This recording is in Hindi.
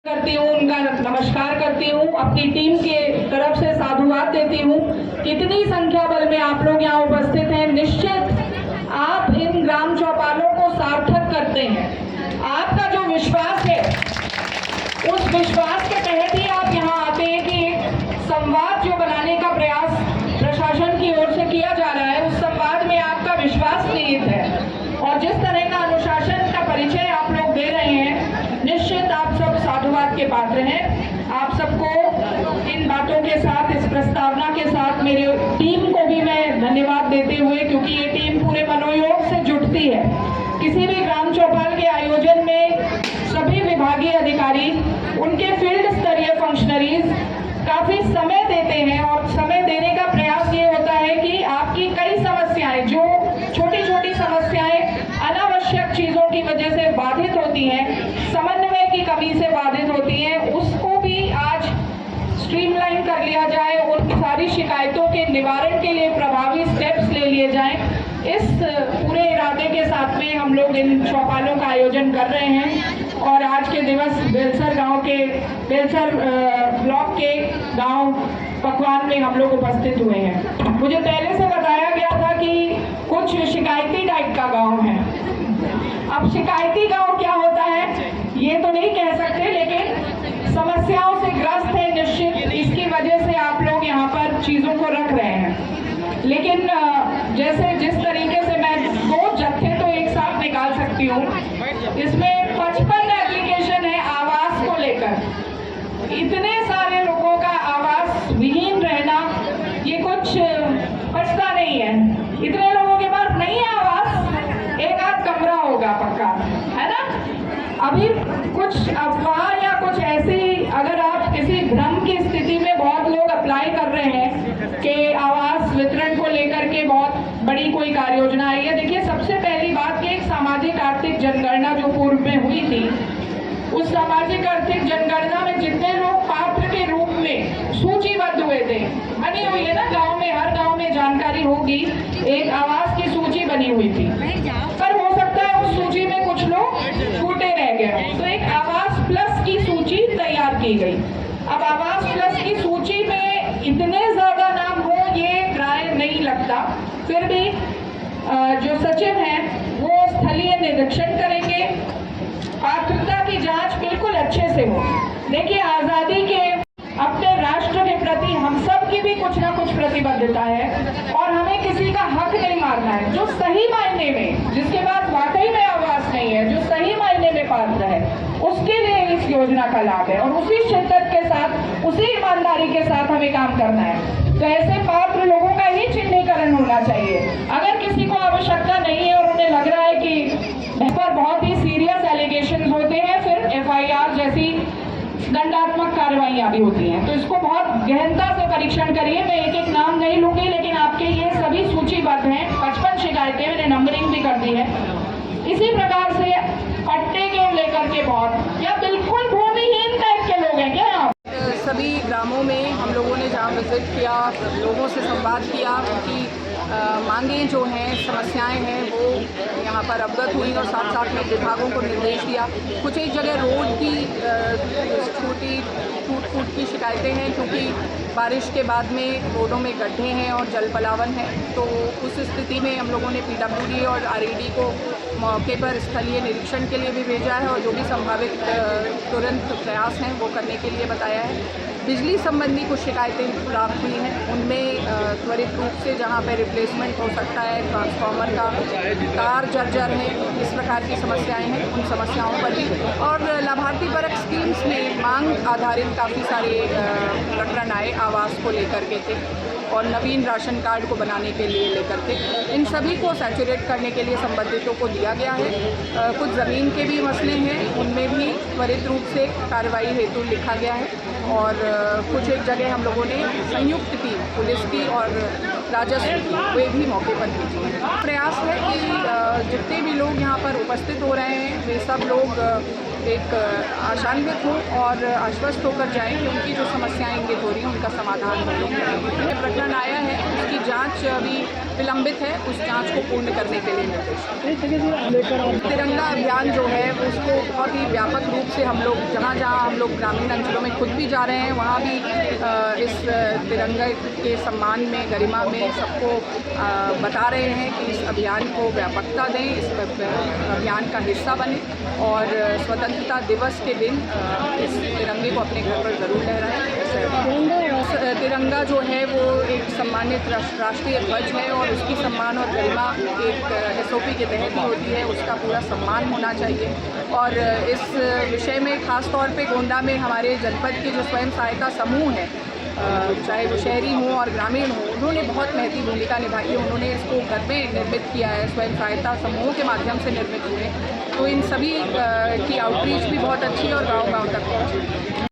करती हूँ, उनका नमस्कार करती हूँ, अपनी टीम के तरफ से साधुवाद देती हूँ। कितनी संख्या बल में आप लोग यहाँ उपस्थित हैं। निश्चित आप इन ग्राम चौपालों को सार्थक करते हैं। आपका जो विश्वास है, उस विश्वास के तहत ही आप यहाँ आते हैं कि एक संवाद जो बनाने का प्रयास प्रशासन की ओर से किया जा रहा है, उस संवाद में आपका विश्वास निहित है। और जिस तरह का अनुशासन का परिचय आप लोग दे रहे हैं, निश्चित आप सब साधुवाद के पात्र हैं। आप सबको इन बातों के साथ, इस प्रस्तावना के साथ, मेरे टीम को भी मैं धन्यवाद देते हुए, क्योंकि ये टीम पूरे मनोयोग से जुटती है। किसी भी ग्राम चौपाल के आयोजन में सभी विभागीय अधिकारी, उनके फील्ड स्तरीय फंक्शनरीज काफी समय देते हैं और समय देने का प्रयास ये होता है कि आपकी कई समस्याएं, जो छोटी छोटी समस्याएं अनावश्यक चीजों की वजह से बाधित होती हैं, समन्वय की कमी से बाधित होती हैं, उसको भी आज स्ट्रीमलाइन कर लिया जाए। उन सारी शिकायतों के निवारण के लिए प्रभावी स्टेप्स ले लिए जाएं। इस पूरे इरादे के साथ में हम लोग इन चौपालों का आयोजन कर रहे हैं। और आज के दिवस बेलसर गांव के, बेलसर ब्लॉक के गांव पकवान में हम लोग उपस्थित हुए हैं। मुझे पहले से बताया गया था कि कुछ शिकायती टाइप का गांव है। अब शिकायती गांव क्या होता है ये तो नहीं कह सकते, लेकिन समस्याओं से ग्रस्त है निश्चित। इसकी वजह से आप लोग यहाँ पर चीज़ों को रख रहे हैं। लेकिन जैसे जिस तरीके से मैं 2 जत्थे तो एक साथ निकाल सकती हूँ, इसमें 55 एप्लीकेशन है आवास को लेकर। इतने सारे लोगों का आवास विहीन रहना, ये कुछ पछता नहीं है। इतने लोगों के पास नहीं है आवास, एक आध कमरा होगा पक्का, है ना। अभी कुछ अफवाह या कुछ ऐसी, अगर आप किसी भ्रम की स्थिति में, बहुत लोग अप्लाई कर रहे हैं कि आवास वितरण को लेकर के बहुत बड़ी कोई कार्य योजना आई है। देखिए, सबसे पहली बात कि एक सामाजिक आर्थिक जनगणना जो पूर्व में हुई थी, उस सामाजिक आर्थिक जनगणना में जितने लोग पात्र के रूप में सूचीबद्ध हुए थे, बनी हुई है ना, गांव में, हर गांव में जानकारी होगी, एक आवास की सूची बनी हुई थी। पर हो सकता है उस सूची में कुछ लोग छूटे रह गए, तो एक आवास प्लस की सूची तैयार की गई। अब आवास प्लस की सूची में इतने ज्यादा नाम हो, ये प्राय नहीं लगता। फिर भी जो सचिव हैं वो स्थलीय निरीक्षण करेंगे, पात्रता की जांच बिल्कुल अच्छे से हो। देखिए, आजादी के, अपने राष्ट्र के प्रति हम सब की भी कुछ ना कुछ प्रतिबद्धता है और हमें किसी का हक नहीं मारना है। जो सही मायने में, जिसके पास वाकई में आवास नहीं है, जो सही मायने में पात्र है, उसके लिए इस योजना का लाभ है और उसी शिद्दत के साथ, उसी ईमानदारी के साथ हमें काम करना है। तो ऐसे पात्र लोगों का ही चिन्हीकरण होना चाहिए। अगर किसी को आवश्यकता नहीं है और उन्हें लग रहा है कि पर बहुत ही सीरियस एलिगेशंस होते हैं, फिर FIR जैसी दंडात्मक कार्रवाइयां भी होती हैं, तो इसको बहुत गहनता से परीक्षण करिए। मैं एक एक नाम नहीं लूंगी, लेकिन आपके ये सभी सूचीबद्ध हैं। 55 शिकायतें, मैंने नंबरिंग भी कर दी है। इसी प्रकार से पट्टे के लेकर के बहुत, या बिल्कुल भूमिहीन टाइप के लोग हैं क्या आप? सभी ग्रामों में हम लोगों ने जहाँ विजिट किया, लोगों से संवाद किया, उनकी मांगें जो हैं, समस्याएं हैं, वो यहाँ पर अवगत हुई और साथ साथ में विभागों को निर्देश दिया। कुछ एक जगह रोड की छोटी टूट की शिकायतें हैं, क्योंकि बारिश के बाद में रोडों में गड्ढे हैं और जल पलावन है। तो उस स्थिति में हम लोगों ने PWD और RED को मौके पर स्थलीय निरीक्षण के लिए भी भेजा है और जो भी संभावित तुरंत प्रयास हैं वो करने के लिए बताया है। बिजली संबंधी कुछ शिकायतें प्राप्त हुई हैं, उनमें त्वरित रूप से जहां पर रिप्लेसमेंट हो सकता है, ट्रांसफार्मर का तार जर्जर है, इस प्रकार की समस्याएं हैं, उन समस्याओं पर भी। और लाभार्थी परक स्कीम्स में मांग आधारित काफ़ी सारे प्रकरण आए, आवास को लेकर के थे और नवीन राशन कार्ड को बनाने के लिए लेकर के। इन सभी को सैचुरेट करने के लिए संबंधितों को दिया गया है। कुछ ज़मीन के भी मसले हैं, उनमें भी त्वरित रूप से कार्रवाई हेतु लिखा गया है। और कुछ एक जगह हम लोगों ने संयुक्त टीम, पुलिस की और राजस्व की, वे भी मौके पर भेजी है। प्रयास है कि जितने भी लोग यहाँ पर उपस्थित हो रहे हैं, वे सब लोग एक आशान्वित हूँ और आश्वस्त होकर जाएं कि उनकी जो समस्याएं इंगित हो रही हैं उनका समाधान हम लोग करेंगे। ये प्रकरण आया है, उसकी जांच अभी विलंबित है, उस जांच को पूर्ण करने के लिए निर्देश। तिरंगा अभियान जो है उसको बहुत ही व्यापक रूप से हम लोग जहाँ जहाँ हम लोग ग्रामीण अंचलों में खुद भी जा रहे हैं वहाँ भी इस तिरंगा के सम्मान में, गरिमा में सबको बता रहे हैं कि इस अभियान को व्यापकता दें, इस अभियान का हिस्सा बने और स्वतंत्रता दिवस के दिन इस तिरंगे को अपने घर पर ज़रूर लहराएं। तिरंगा जो है वो एक सम्मानित राष्ट्रीय ध्वज है और उसकी सम्मान और गरिमा एक SOP के तहत ही होती है, उसका पूरा सम्मान होना चाहिए। और इस विषय में ख़ास तौर पे गोंडा में हमारे जनपद के जो स्वयं सहायता समूह हैं, चाहे वो शहरी हों और ग्रामीण हों, उन्होंने बहुत महती भूमिका निभाई है। उन्होंने इसको घर में निर्मित किया है, स्वयं सहायता समूहों के माध्यम से निर्मित हुए। तो इन सभी की आउटरीच भी बहुत अच्छी है और गाँव-गाँव तक पहुँची।